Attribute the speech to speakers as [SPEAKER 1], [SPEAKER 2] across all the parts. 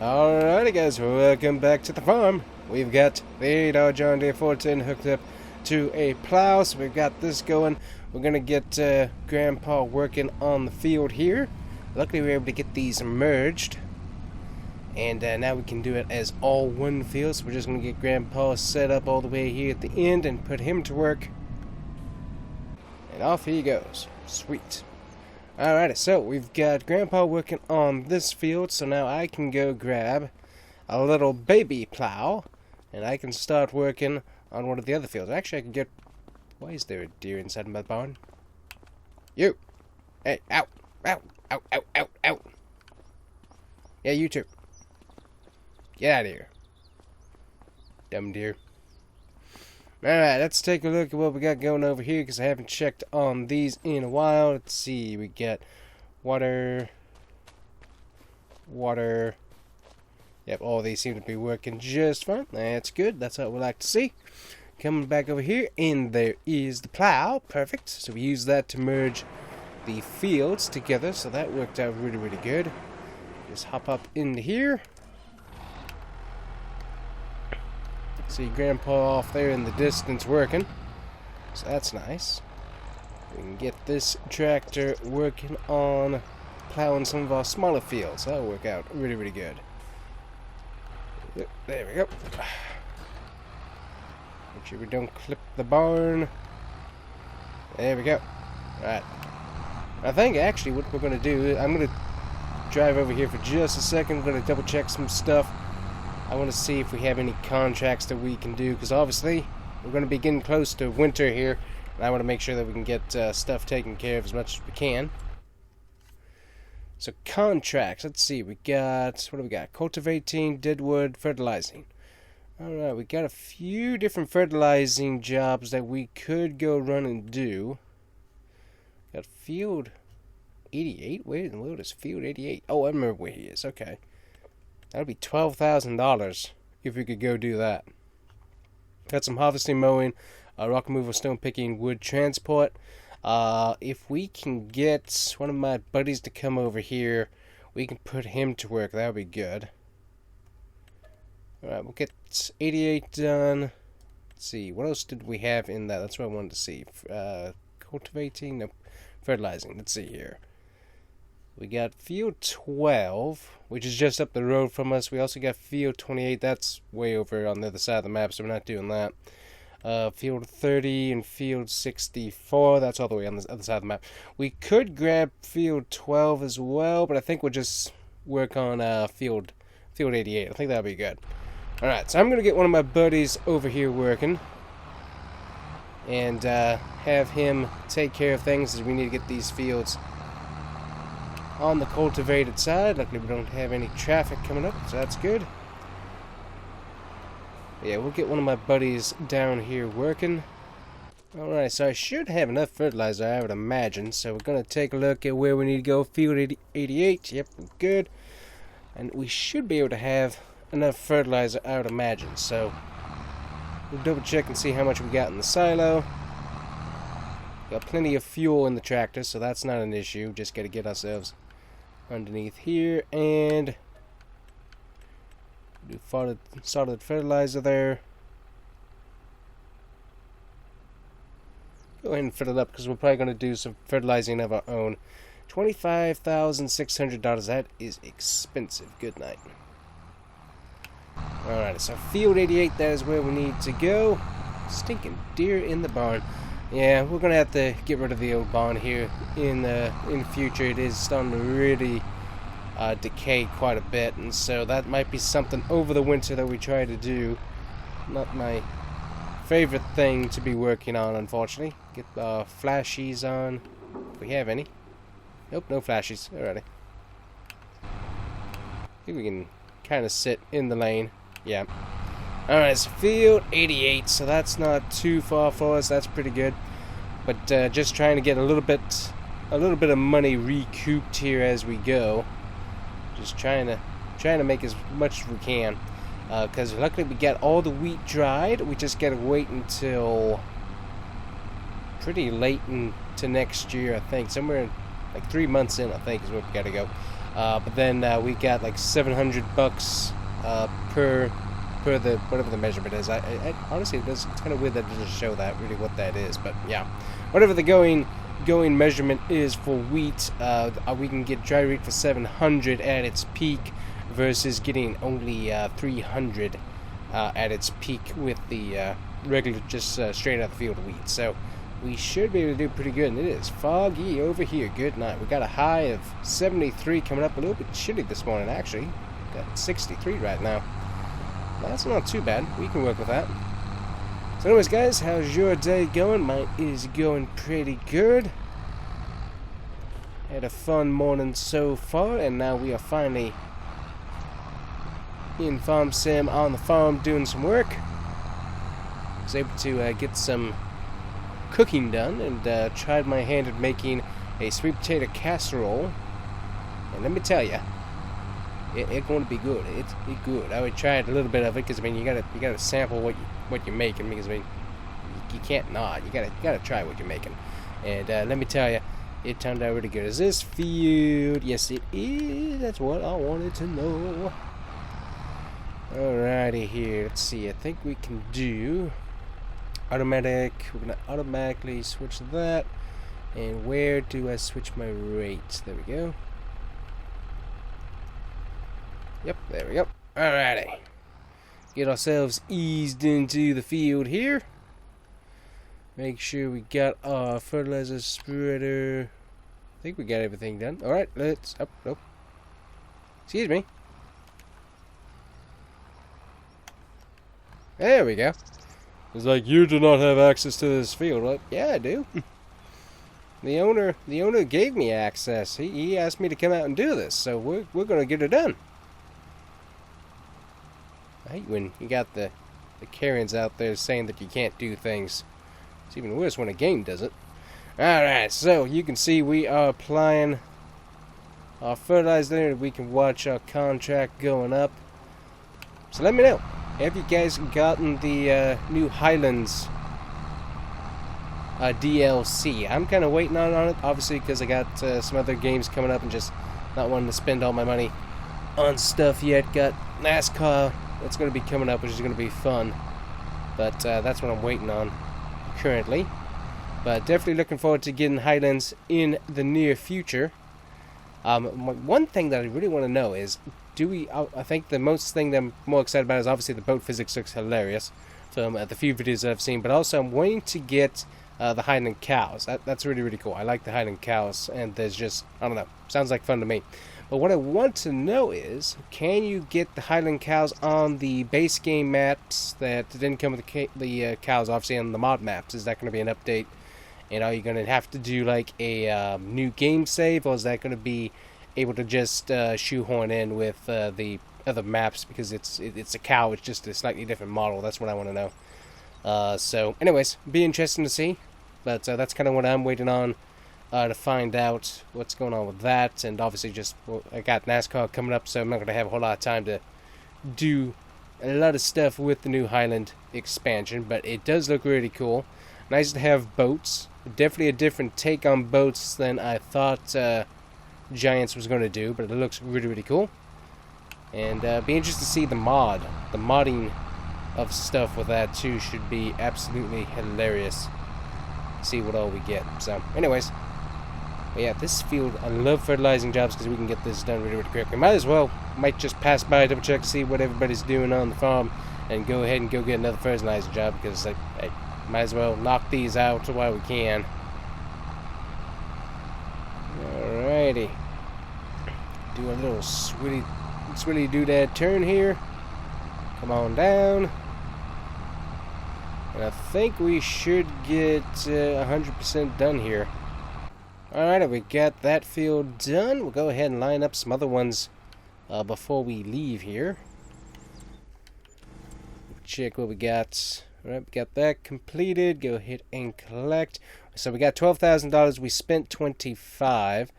[SPEAKER 1] Alrighty guys, welcome back to the farm. We've got the John Deere 410 hooked up to a plow, so we've got this going. We're gonna get Grandpa working on the field here. Luckily we were able to get these merged, and now we can do it as all one field. So we're just gonna get Grandpa set up all the way here at the end and put him to work, and off he goes. Sweet. Alrighty, so we've got Grandpa working on this field, so now I can go grab a little baby plow and I can start working on one of the other fields. Actually, I can get... Why is there a deer inside my barn? You! Hey, out! Out! Out! Out! Out! Out! Yeah, you too. Get out of here. Dumb deer. Alright, let's take a look at what we got going over here, because I haven't checked on these in a while. Let's see, we got water. Yep, all these seem to be working just fine. That's good, that's what we like to see. Coming back over here, and there is the plow. Perfect. So we use that to merge the fields together, so that worked out really, really good. Just hop up into here. See Grandpa off there in the distance working, so that's nice. We can get this tractor working on plowing some of our smaller fields. That'll work out really, really good. Yep, there we go. Make sure we don't clip the barn. There we go. Alright. I think actually what we're going to do, I'm going to drive over here for just a second. I'm going to double check some stuff. I want to see if we have any contracts that we can do, because obviously we're going to be getting close to winter here, and I want to make sure that we can get stuff taken care of as much as we can. So contracts, let's see, we got, what do we got? Cultivating, deadwood, fertilizing. Alright, we got a few different fertilizing jobs that we could go run and do. Got field 88? Where in the world is field 88? Oh, I remember where he is, okay. That would be $12,000 if we could go do that. Got some harvesting, mowing, rock removal, stone picking, wood transport. If we can get one of my buddies to come over here, we can put him to work. That would be good. Alright, we'll get 88 done. Let's see, what else did we have in that? That's what I wanted to see. Cultivating, no, fertilizing. Let's see here. We got field 12, which is just up the road from us. We also got field 28. That's way over on the other side of the map, so we're not doing that. Field 30 and field 64. That's all the way on the other side of the map. We could grab field 12 as well, but I think we'll just work on field 88. I think that'll be good. Alright, so I'm going to get one of my buddies over here working and have him take care of things, as we need to get these fields on the cultivated side. Luckily we don't have any traffic coming up, so that's good. Yeah, we'll get one of my buddies down here working. Alright, so I should have enough fertilizer, I would imagine. So we're going to take a look at where we need to go. Field 88, yep, good. And we should be able to have enough fertilizer, I would imagine. So we'll double check and see how much we got in the silo. Got plenty of fuel in the tractor, so that's not an issue. Just got to get ourselves underneath here and do solid fertilizer there. Go ahead and fill it up, because we're probably going to do some fertilizing of our own. $25,600. That is expensive. Good night. Alright, so field 88, that is where we need to go. Stinking deer in the barn. Yeah, we're gonna have to get rid of the old barn here in the future. It is starting to really decay quite a bit, and so that might be something over the winter that we try to do. Not my favorite thing to be working on, unfortunately. Get flashies on, if we have any. Nope, no flashies. Alrighty. I think we can kind of sit in the lane. Yeah. Alright, so field 88, so that's not too far for us. That's pretty good. But just trying to get a little bit of money recouped here as we go. Just trying to make as much as we can. Because luckily we got all the wheat dried. We just gotta wait until pretty late into next year, I think. Somewhere like 3 months in, I think, is where we gotta go. But then we got like $700 per the whatever the measurement is. I honestly, it's kind of weird that it doesn't show that really what that is. But yeah, whatever the going measurement is for wheat, we can get dry wheat for 700 at its peak versus getting only 300 at its peak with the regular, just straight out the field wheat. So we should be able to do pretty good, and it is foggy over here. Good night. We got a high of 73 coming up, a little bit chilly this morning actually. Got 63 right now. That's not too bad. We can work with that. So anyways, guys, how's your day going? Mine is going pretty good. Had a fun morning so far, and now we are finally in Farm Sim on the farm doing some work. I was able to get some cooking done, and tried my hand at making a sweet potato casserole. And let me tell you, it's going to be good. It's good. I would try it a little bit of it because I mean you gotta sample what you're making, because I mean you can't not. You gotta try what you're making. And let me tell you, it turned out really good. Is this field? Yes, it is. That's what I wanted to know. Alrighty here. Let's see. I think we can do automatic. We're gonna automatically switch that. And where do I switch my rates? There we go. Yep, there we go. Alrighty. Get ourselves eased into the field here. Make sure we got our fertilizer spreader. I think we got everything done. Alright, let's... Oh, nope. Excuse me. There we go. It's like, you do not have access to this field. Like, yeah, I do. The owner gave me access. He asked me to come out and do this, so we're gonna get it done. I hate when you got the Karens out there saying that you can't do things. It's even worse when a game does it. Alright, so you can see we are applying our fertilizer, and we can watch our contract going up. So let me know, have you guys gotten the new Highlands DLC? I'm kind of waiting on it, obviously, because I got some other games coming up and just not wanting to spend all my money on stuff yet. Got NASCAR that's going to be coming up, which is going to be fun, but that's what I'm waiting on currently. But definitely looking forward to getting Highlands in the near future. One thing that I really want to know is, I think the most thing that I'm more excited about is obviously the boat physics looks hilarious from the few videos that I've seen, but also I'm waiting to get the Highland cows. That's really, really cool. I like the Highland cows, and there's just, I don't know, sounds like fun to me. But what I want to know is, can you get the Highland cows on the base game maps that didn't come with the cows, obviously, on the mod maps? Is that going to be an update? And are you going to have to do like a new game save, or is that going to be able to just shoehorn in with the other maps, because it's a cow, it's just a slightly different model? That's what I want to know. So anyways, be interesting to see, but that's kind of what I'm waiting on to find out what's going on with that. And obviously just, well, I got NASCAR coming up, so I'm not going to have a whole lot of time to do a lot of stuff with the new Highland expansion, but it does look really cool. Nice to have boats. Definitely a different take on boats than I thought Giants was going to do, but it looks really, really cool. And be interested to see the modding of stuff with that too. Should be absolutely hilarious. See what all we get. So anyways, but yeah, this field, I love fertilizing jobs because we can get this done really, really quick. We might just pass by, double check to see what everybody's doing on the farm, and go ahead and go get another fertilizer job, because I might as well knock these out while we can. Alrighty. Do a little swilly doodad turn here. Come on down. And I think we should get 100% done here. Alright, we got that field done. We'll go ahead and line up some other ones before we leave here. Check what we got. Alright, we got that completed. Go ahead and collect. So we got $12,000. We spent $25,000.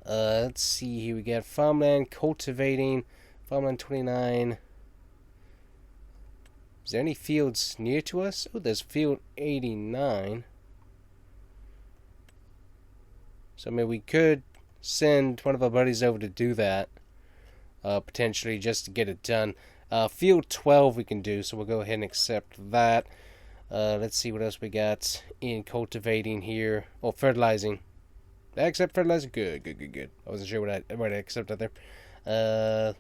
[SPEAKER 1] Let's see here. We got farmland, cultivating, farmland 29. Is there any fields near to us? Oh, there's field 89. So I mean, we could send one of our buddies over to do that. Potentially just to get it done. Field 12 we can do, so we'll go ahead and accept that. Let's see what else we got in cultivating here. Oh, fertilizing. Did I accept fertilizing? Good. I wasn't sure what I accepted there.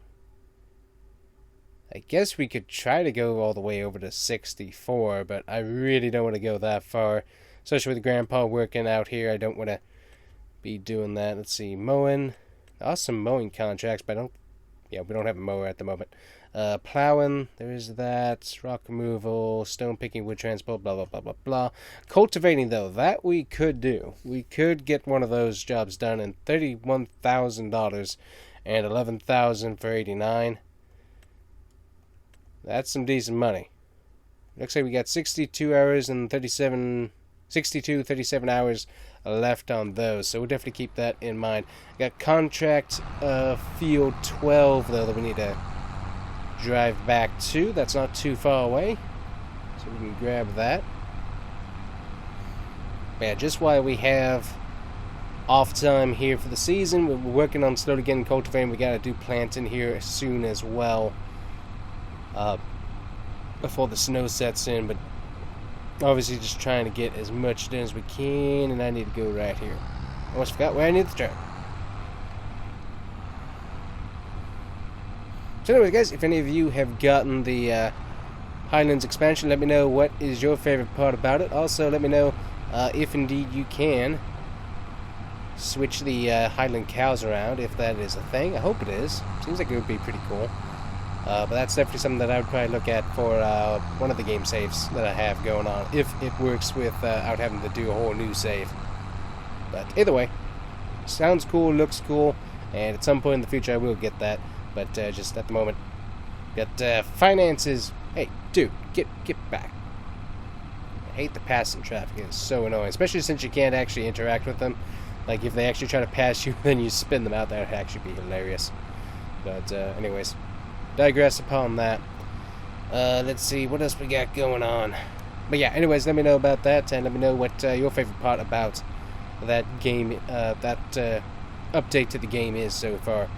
[SPEAKER 1] I guess we could try to go all the way over to 64, but I really don't want to go that far. Especially with Grandpa working out here, I don't want to be doing that. Let's see, mowing. Awesome mowing contracts, but we don't have a mower at the moment. Plowing, there is that. Rock removal, stone picking, wood transport, blah, blah, blah, blah, blah. Cultivating, though, that we could do. We could get one of those jobs done in $31,000 and $11,000 for 89. That's some decent money. Looks like we got 62 hours and 37 hours left on those, so we'll definitely keep that in mind. Got contract field 12 though that we need to drive back to. That's not too far away, so we can grab that. Yeah, just while we have off time here for the season, we're working on slowly getting cultivating. We got to do planting here soon as well, before the snow sets in, but obviously just trying to get as much done as we can, and I need to go right here. Almost forgot where I need to turn. So anyway, guys, if any of you have gotten the Highlands expansion, let me know what is your favorite part about it. Also, let me know if indeed you can switch the Highland cows around, if that is a thing. I hope it is. Seems like it would be pretty cool. But that's definitely something that I would probably look at for one of the game saves that I have going on, if it works without having to do a whole new save. But either way, sounds cool, looks cool, and at some point in the future I will get that. But just at the moment, got finances. Hey, dude, get back. I hate the passing traffic. It's so annoying, especially since you can't actually interact with them. Like, if they actually try to pass you, then you spin them out. That would actually be hilarious. But anyways, digress upon that. Let's see what else we got going on. But yeah, anyways, let me know about that, and let me know what your favorite part about that game, that update to the game is so far.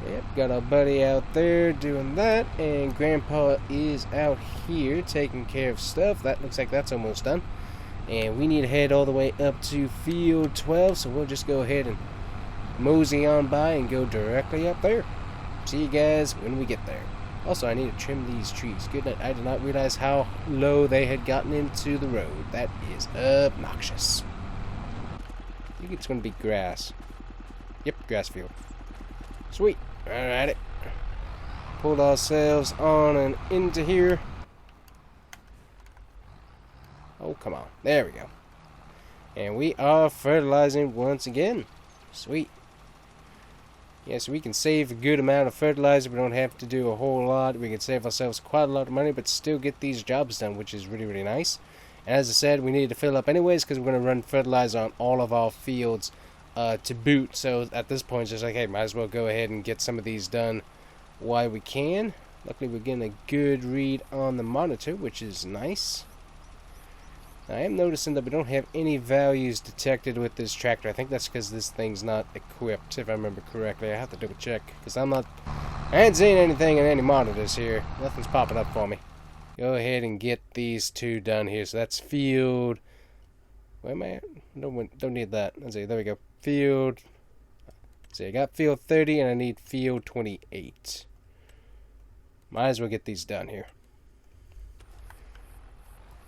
[SPEAKER 1] Yep, got our buddy out there doing that, and Grandpa is out here taking care of stuff. That looks like that's almost done. And we need to head all the way up to field 12, so we'll just go ahead and mosey on by and go directly up there. See you guys when we get there. Also, I need to trim these trees. Good night. I did not realize how low they had gotten into the road. That is obnoxious. I think it's going to be grass. Yep, grass field. Sweet. Alrighty. Pulled ourselves on and into here. Oh, come on. There we go. And we are fertilizing once again. Sweet. Yeah, so we can save a good amount of fertilizer. We don't have to do a whole lot. We can save ourselves quite a lot of money, but still get these jobs done, which is really, really nice. And as I said, we need to fill up anyways, because we're going to run fertilizer on all of our fields to boot. So at this point, it's just like, hey, might as well go ahead and get some of these done while we can. Luckily, we're getting a good read on the monitor, which is nice. I am noticing that we don't have any values detected with this tractor. I think that's because this thing's not equipped, if I remember correctly. I have to double check, because I ain't seeing anything in any monitors here. Nothing's popping up for me. Go ahead and get these two done here. So that's field... Where am I at? Don't need that. Let's see, there we go. Field... Let's see, I got field 30 and I need field 28. Might as well get these done here.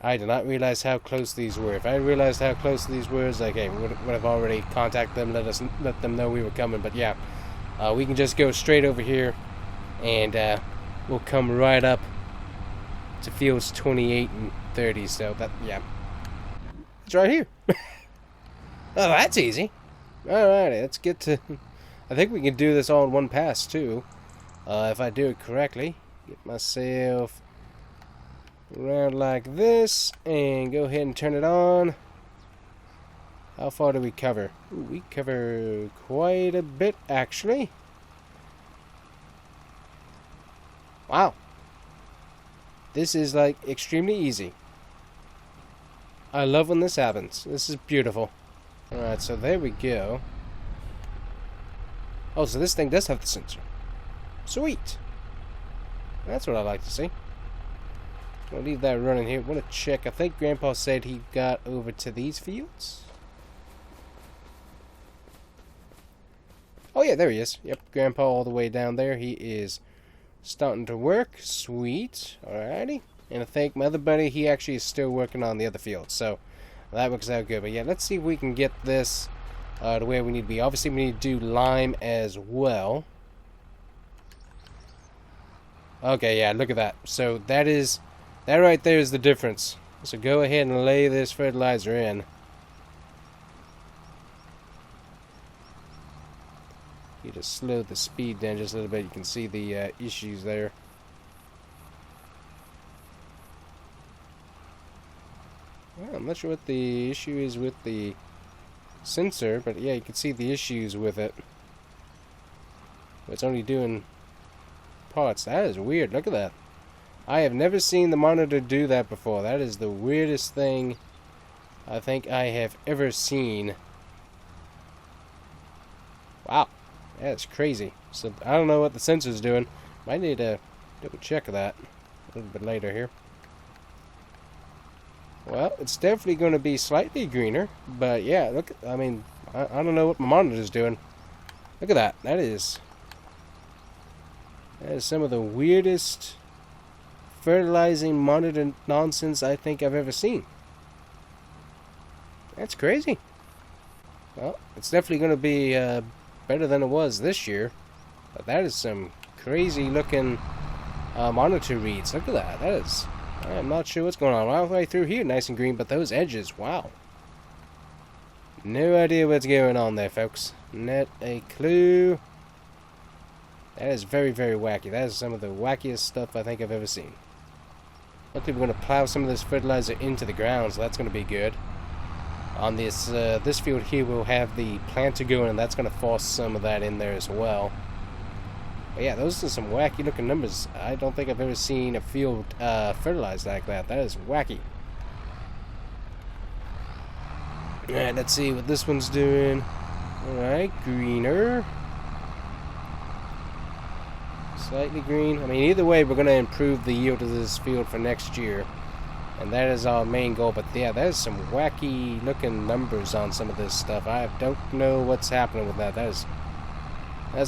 [SPEAKER 1] I did not realize how close these were. If I realized how close these were, it's like, hey, we would have already contacted them, let them know we were coming. But yeah, we can just go straight over here, and we'll come right up to fields 28 and 30. So that, yeah, it's right here. Oh, that's easy. Alrighty, let's get to. I think we can do this all in one pass too, if I do it correctly. Get myself around like this and go ahead and turn it on. How far do we cover? Ooh, we cover quite a bit actually. Wow, this is like extremely easy. I love when this happens. This is beautiful. Alright, so there we go. Oh, so this thing does have the sensor. Sweet. That's what I like to see. I'll leave that running here. I want to check. I think Grandpa said he got over to these fields. Oh, yeah, there he is. Yep, Grandpa all the way down there. He is starting to work. Sweet. Alrighty. And I think my other buddy, he actually is still working on the other field. So, that works out good. But yeah, let's see if we can get this to where we need to be. Obviously, we need to do lime as well. Okay, yeah, look at that. So, that right there is the difference. So, go ahead and lay this fertilizer in. You just slow the speed down just a little bit. You can see the issues there. Well, I'm not sure what the issue is with the sensor, but yeah, you can see the issues with it. It's only doing parts. That is weird. Look at that. I have never seen the monitor do that before. That is the weirdest thing I think I have ever seen. Wow. That's crazy. So, I don't know what the sensor's doing. Might need to double check that a little bit later here. Well, it's definitely going to be slightly greener. But yeah, look, I mean, I don't know what my monitor's doing. Look at that. That is some of the weirdest fertilizing monitor nonsense I think I've ever seen. That's crazy. Well, it's definitely going to be better than it was this year. But that is some crazy looking monitor reads. Look at that. That is... I'm not sure what's going on. All the way through here, nice and green, but those edges, wow. No idea what's going on there, folks. Not a clue. That is very, very wacky. That is some of the wackiest stuff I think I've ever seen. Hopefully we're going to plow some of this fertilizer into the ground, so that's going to be good. On this this field here, we'll have the planter going, and that's going to force some of that in there as well. But yeah, those are some wacky looking numbers. I don't think I've ever seen a field fertilized like that. That is wacky. Alright, let's see what this one's doing. Alright, greener. Slightly green. I mean, either way, we're going to improve the yield of this field for next year. And that is our main goal. But yeah, there's some wacky looking numbers on some of this stuff. I don't know what's happening with that. That's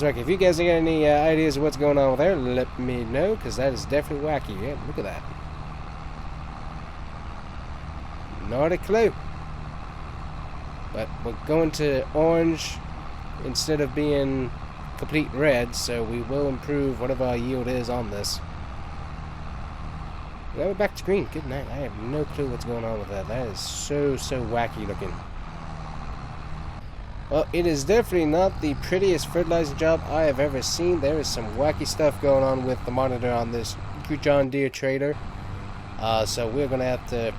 [SPEAKER 1] wacky. If you guys got any ideas of what's going on with there, let me know, because that is definitely wacky. Yeah, look at that. Not a clue. But we're going to orange instead of being complete red, so we will improve whatever our yield is on this. Now we're back to green. Good night. I have no clue what's going on with that. That is so wacky looking. Well, it is definitely not the prettiest fertilizer job I have ever seen. There is some wacky stuff going on with the monitor on this John Deere trailer. So we're going to have to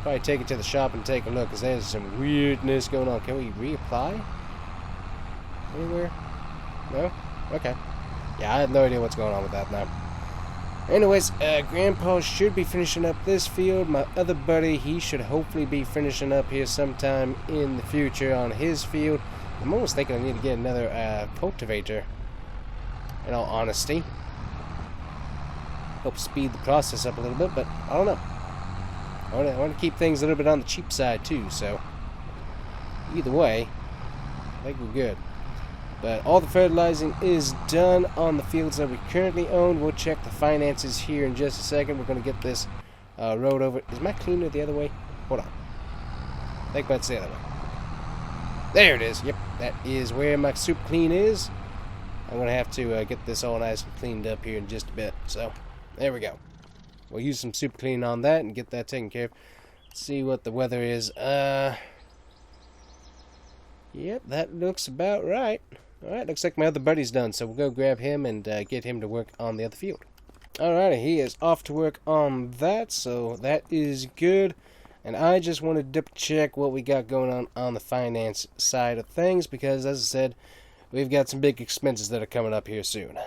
[SPEAKER 1] probably take it to the shop and take a look, because there's some weirdness going on. Can we reapply? Anywhere? No? Okay. Yeah, I have no idea what's going on with that now. Anyways, Grandpa should be finishing up this field. My other buddy, he should hopefully be finishing up here sometime in the future on his field. I'm almost thinking I need to get another cultivator, in all honesty. Help speed the process up a little bit, but I don't know. I want to keep things a little bit on the cheap side too, so either way, I think we're good. But all the fertilizing is done on the fields that we currently own. We'll check the finances here in just a second. We're going to get this road over. Is my cleaner the other way? Hold on. I think that's the other way. There it is. Yep, that is where my super clean is. I'm going to have to get this all nice and cleaned up here in just a bit. So, there we go. We'll use some super clean on that and get that taken care of. Let's see what the weather is. Yep, that looks about right. Alright, looks like my other buddy's done, so we'll go grab him and get him to work on the other field. Alright, he is off to work on that, so that is good. And I just want to double check what we got going on the finance side of things, because as I said, we've got some big expenses that are coming up here soon.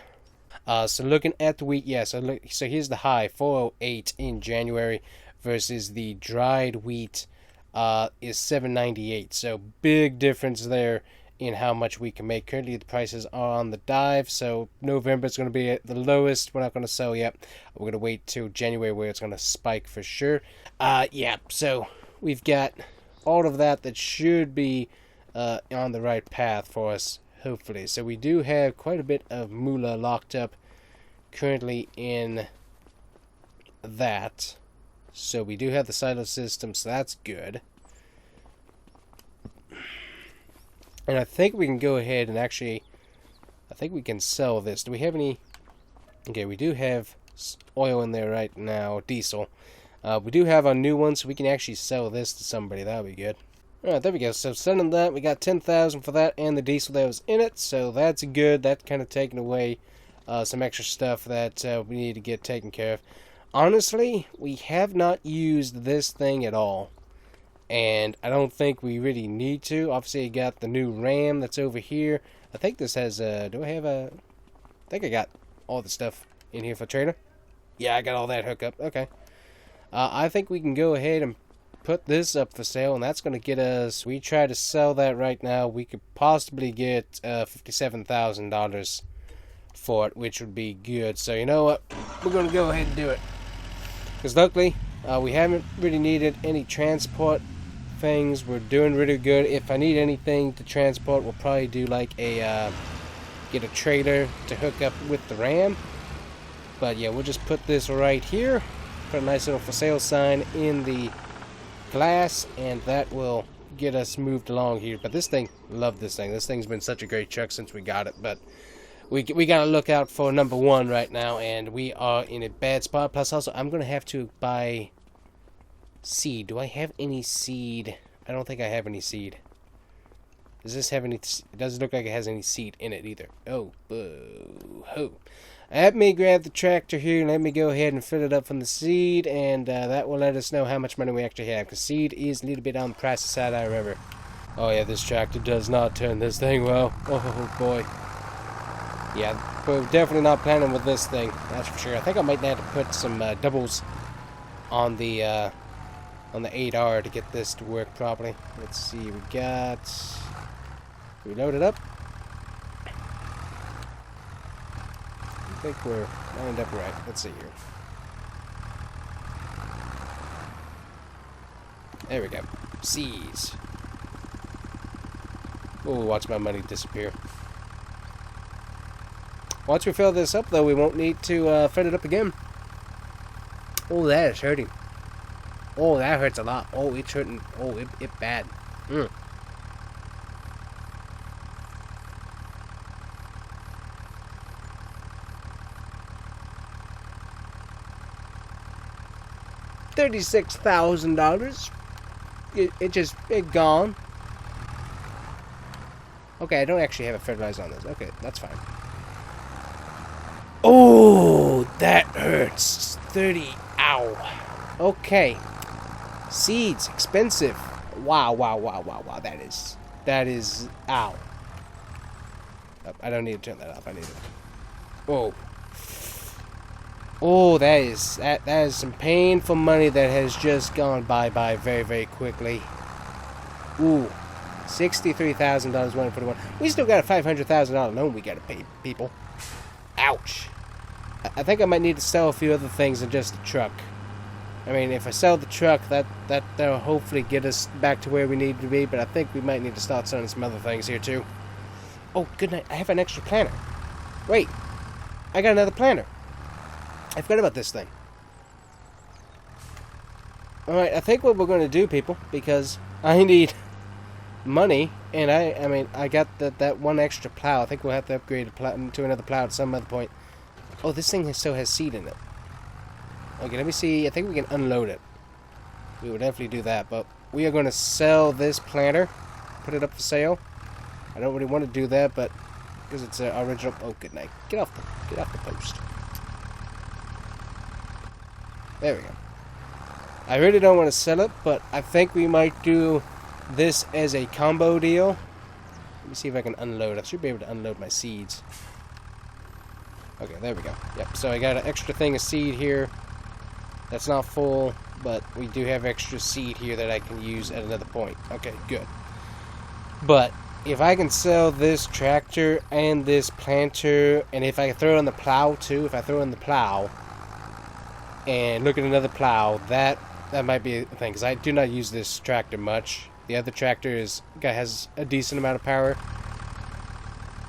[SPEAKER 1] So looking at the wheat, yeah, so here's the high, 408 in January, versus the dried wheat is 798. So big difference there in how much we can make. Currently the prices are on the dive, so November is going to be at the lowest. We're not going to sell yet. We're going to wait till January where it's going to spike for sure. Yeah, so we've got all of that should be on the right path for us, hopefully. So we do have quite a bit of moolah locked up currently in that. So we do have the silo system, so that's good. And I think we can go ahead and actually, I think we can sell this. Do we have any? Okay, we do have oil in there right now, diesel. We do have a new one, so we can actually sell this to somebody. That'll be good. Alright, there we go. So selling that, we got 10,000 for that and the diesel that was in it, so that's good. That's kind of taking away some extra stuff that we need to get taken care of. Honestly, we have not used this thing at all. And I don't think we really need to. Obviously, I got the new RAM that's over here. I think this has do I have a... I think I got all the stuff in here for trailer. Yeah, I got all that hooked up. Okay. I think we can go ahead and put this up for sale, and that's going to get us... We try to sell that right now. We could possibly get $57,000 for it, which would be good. So, you know what? We're going to go ahead and do it. Because luckily, we haven't really needed any transport things. We're doing really good. If I need anything to transport, we'll probably do like a get a trailer to hook up with the RAM. But yeah, we'll just put this right here, put a nice little for sale sign in the glass, and that will get us moved along here. But this thing, love this thing. This thing's been such a great truck since we got it. But we gotta look out for number one right now, and we are in a bad spot. Plus also, I'm gonna have to buy seed. Do I have any seed? I don't think I have any seed. Does this have any? It doesn't look like it has any seed in it either. Oh, boo-hoo. Let me grab the tractor here and let me go ahead and fill it up from the seed, and that will let us know how much money we actually have, because seed is a little bit on the pricey side, I remember. Oh yeah, this tractor does not turn this thing well. Oh boy. Yeah, we're definitely not planning with this thing, that's for sure. I think I might have to put some doubles on the 8R to get this to work properly. Let's see, we load it up. I think we're lined up right. Let's see here. There we go. Seeds. Oh, watch my money disappear. Once we fill this up, though, we won't need to fill it up again. Oh, that is hurting. Oh, that hurts a lot. Oh, it's hurting. Oh, it bad. $36,000. It gone. Okay, I don't actually have a fertilizer on this. Okay, that's fine. Oh, that hurts. 30. Ow. Okay. Seeds, expensive. Wow. That is, ow. Oh, I don't need to turn that off. I need it. Whoa. Oh, that is some painful money that has just gone bye-bye very, very quickly. Ooh. $63,000 running for the one. We still got a $500,000 loan we got to pay people. Ouch. I think I might need to sell a few other things than just the truck. I mean, if I sell the truck, that'll hopefully get us back to where we need to be, but I think we might need to start selling some other things here too. Oh, good night. I have an extra planter. Wait. I got another planter. I forgot about this thing. Alright, I think what we're going to do, people, because I need money, and I mean, I got that one extra plow. I think we'll have to upgrade a plow to another plow at some other point. Oh, this thing still has seed in it. Okay, let me see. I think we can unload it. We will definitely do that, but we are going to sell this planter, put it up for sale. I don't really want to do that, but because it's an original. Oh, good night. Get off the post. There we go. I really don't want to sell it, but I think we might do this as a combo deal. Let me see if I can unload. I should be able to unload my seeds. Okay, there we go. Yep, so I got an extra thing of seed here. That's not full, but we do have extra seed here that I can use at another point. Okay, good. But if I can sell this tractor and this planter, and if I can throw in the plow too, if I throw in the plow and look at another plow, that might be a thing, because I do not use this tractor much. The other tractor has a decent amount of power.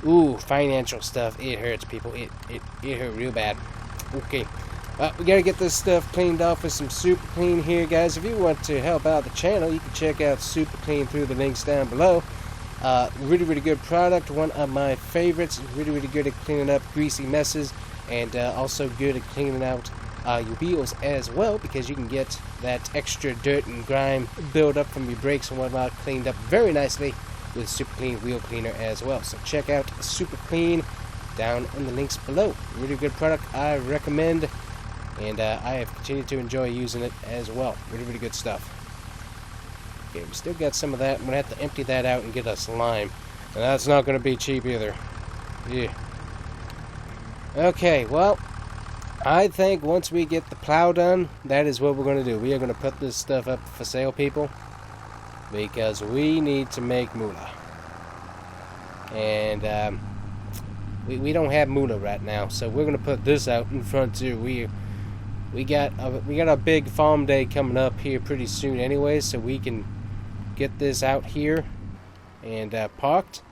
[SPEAKER 1] Ooh, financial stuff. It hurts, people. It hurt real bad. Okay. We gotta get this stuff cleaned off with some Super Clean here, guys. If you want to help out the channel, you can check out Super Clean through the links down below. Really, really good product. One of my favorites. Really, really good at cleaning up greasy messes, and also good at cleaning out your wheels as well, because you can get that extra dirt and grime build up from your brakes and whatnot cleaned up very nicely with Super Clean Wheel Cleaner as well. So check out Super Clean down in the links below. Really good product. I recommend, and I have continued to enjoy using it as well. Really, really good stuff. Okay, we still got some of that. I'm going to have to empty that out and get us lime. And that's not going to be cheap either. Yeah. Okay, well, I think once we get the plow done, that is what we're going to do. We are going to put this stuff up for sale, people, because we need to make moolah. And we don't have moolah right now, so we're going to put this out in front too. We got a big farm day coming up here pretty soon anyway, so we can get this out here and parked,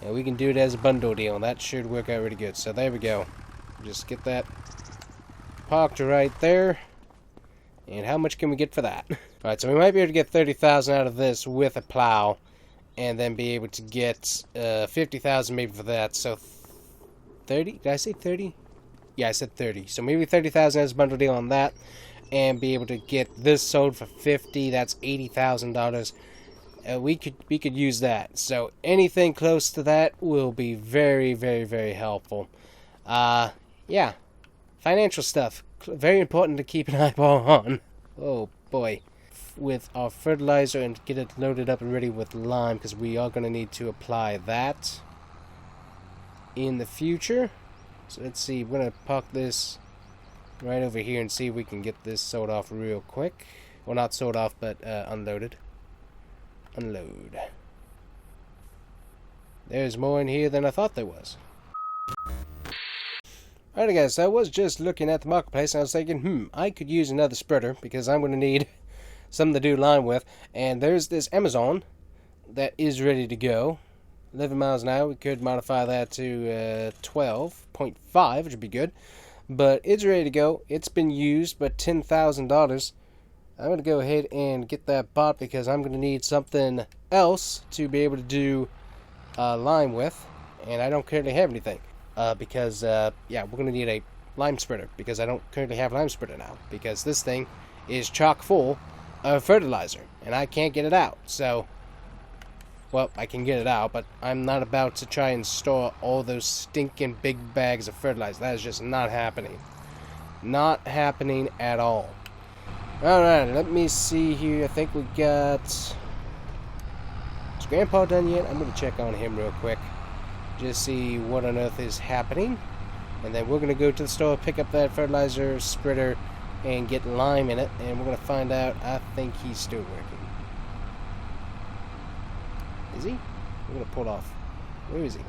[SPEAKER 1] and we can do it as a bundle deal, and that should work out really good. So there we go. Just get that parked right there. And how much can we get for that? Alright, so we might be able to get 30,000 out of this with a plow, and then be able to get 50,000 maybe for that. So 30? Did I say 30? Yeah, I said 30. So maybe 30,000 as a bundle deal on that, and be able to get this sold for 50. That's $80,000. We could use that. So anything close to that will be very, very, very helpful. Yeah, financial stuff, very important to keep an eyeball on. Oh boy, with our fertilizer, and get it loaded up and ready with lime, because we are going to need to apply that in the future. So let's see, we're going to park this right over here and see if we can get this sold off real quick. Well, not sold off, but unloaded. Unload. There's more in here than I thought there was. Alright guys, so I was just looking at the marketplace and I was thinking, I could use another spreader, because I'm going to need something to do line with. And there's this Amazon that is ready to go. 11 miles an hour. We could modify that to 12.5, which would be good. But it's ready to go. It's been used, but $10,000. I'm going to go ahead and get that bought, because I'm going to need something else to be able to do lime with. And I don't currently have anything. Because yeah, we're going to need a lime spreader, because I don't currently have a lime spreader now, because this thing is chock full of fertilizer, and I can't get it out. So, well, I can get it out, but I'm not about to try and store all those stinking big bags of fertilizer. That is just not happening. Not happening at all. Alright, let me see here. I think we got... Is Grandpa done yet? I'm going to check on him real quick. Just see what on earth is happening. And then we're going to go to the store, pick up that fertilizer spreader, and get lime in it. And we're going to find out. I think he's still working. Is he? We're going to pull off. Where is he?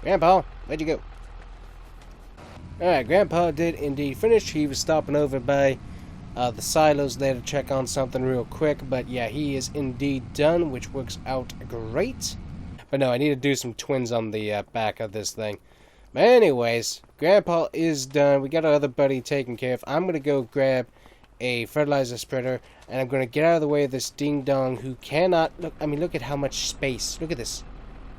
[SPEAKER 1] Grandpa, where'd you go? Alright, Grandpa did indeed finish. He was stopping over by the silos there to check on something real quick. But yeah, he is indeed done, which works out great. But no, I need to do some twins on the back of this thing. But anyways, Grandpa is done. We got our other buddy taken care of. I'm going to go grab a fertilizer spreader, and I'm going to get out of the way of this ding-dong who cannot... Look, I mean, look at how much space. Look at this.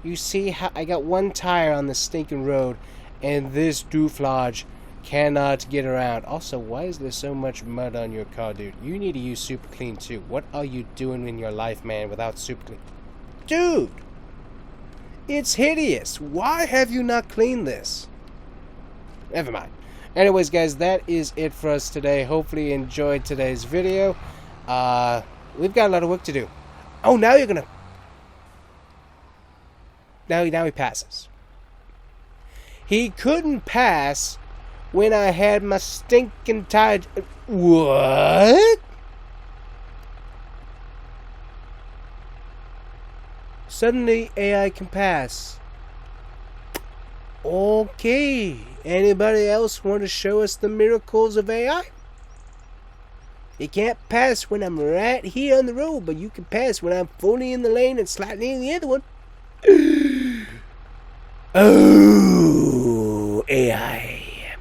[SPEAKER 1] You see how I got one tire on this stinking road, and this dooflage cannot get around. Also, why is there so much mud on your car, dude? You need to use Super Clean too. What are you doing in your life, man, without Super Clean? Dude! It's hideous. Why have you not cleaned this? Never mind. Anyways, guys, that is it for us today. Hopefully you enjoyed today's video. We've got a lot of work to do. Oh, now you're gonna... Now he passes. He couldn't pass when I had my stinking tire... What? Suddenly AI can pass. Okay. Anybody else want to show us the miracles of AI? You can't pass when I'm right here on the road, but you can pass when I'm fully in the lane and slightly in the other one. Oh, AI.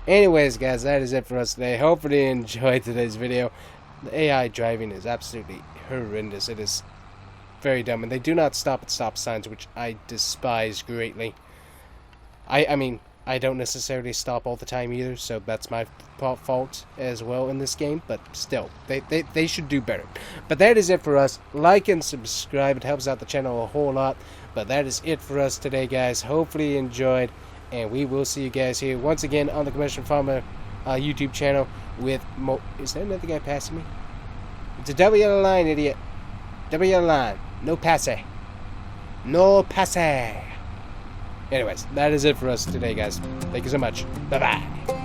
[SPEAKER 1] Anyways, guys, that is it for us today. Hopefully you enjoyed today's video. The AI driving is absolutely horrendous. It is very dumb, and they do not stop at stop signs, which I despise greatly. I mean, I don't necessarily stop all the time either, so that's my fault as well in this game, but still, they should do better. But that is it for us. Like and subscribe. It helps out the channel a whole lot. But that is it for us today, guys. Hopefully you enjoyed, and we will see you guys here once again on the TheCombustionFarmer YouTube channel with more. Is there another guy passing me? It's a double yellow line, idiot. Double yellow line. No passe. No passe. Anyways, that is it for us today, guys. Thank you so much. Bye-bye.